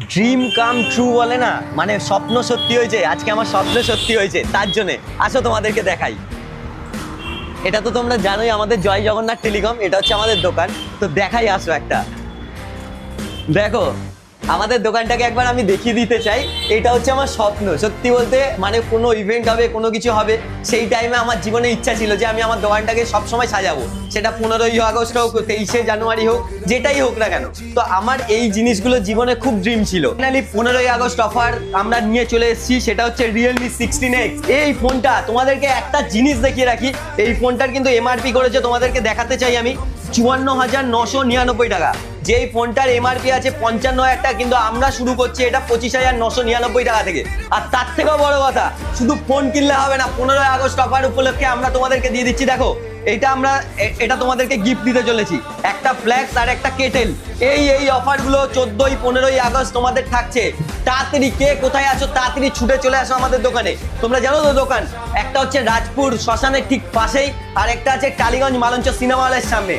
Dream come true বলে না, মানে স্বপ্ন সত্যি হয়েছে। আজকে আমার স্বপ্ন সত্যি হয়েছে, তার জন্যে আসো তোমাদেরকে দেখাই। এটা তো তোমরা জানোই, আমাদের জয় জগন্নাথ টেলিকম, এটা হচ্ছে আমাদের দোকান। তো দেখাই, আসো একটা দেখো। আমাদের দোকানটাকে একবার আমি দেখিয়ে দিতে চাই। এটা হচ্ছে আমার স্বপ্ন সত্যি বলতে, মানে কোনো ইভেন্ট হবে, কোনো কিছু হবে, সেই টাইমে আমার জীবনে ইচ্ছা ছিল যে আমি আমার দোকানটাকে সবসময় সাজাবো। সেটা 15ই আগস্ট হোক, 23শে জানুয়ারি হোক, যেটাই হোক না কেন। তো আমার এই জিনিসগুলো জীবনে খুব ড্রিম ছিল। ফাইনালি 15ই আগস্ট অফার আমরা নিয়ে চলে এসেছি, সেটা হচ্ছে Realme 16X। এই ফোনটা তোমাদেরকে একটা জিনিস দেখিয়ে রাখি, এই ফোনটার কিন্তু এমআরপি করেছে, তোমাদেরকে দেখাতে চাই আমি, 54,999 টাকা। যেই ফোনটার এমআরপি আছে 55,000 টাকা, কিন্তু আমরা শুরু করছি এটা 25,999 টাকা থেকে। আর তার থেকেও বড় কথা, শুধু ফোন কিনলে হবে না, 15ই আগস্ট অফার উপলক্ষে আমরা তোমাদেরকে দিয়ে দিচ্ছি। দেখো, এটা তোমাদেরকে গিফট দিতে চলেছি, একটা ফ্ল্যাক্স আর একটা কেটেল। এই অফারগুলো 14ই 15ই আগস্ট তোমাদের থাকছে। তাড়াতাড়ি, কে কোথায় আছো তাড়াতাড়ি ছুটে চলে আসো আমাদের দোকানে। তোমরা জানো তো দোকান একটা হচ্ছে রাজপুর শ্মশানের ঠিক পাশেই, আর একটা আছে টালিগঞ্জ মালঞ্চ সিনেমা হলের সামনে।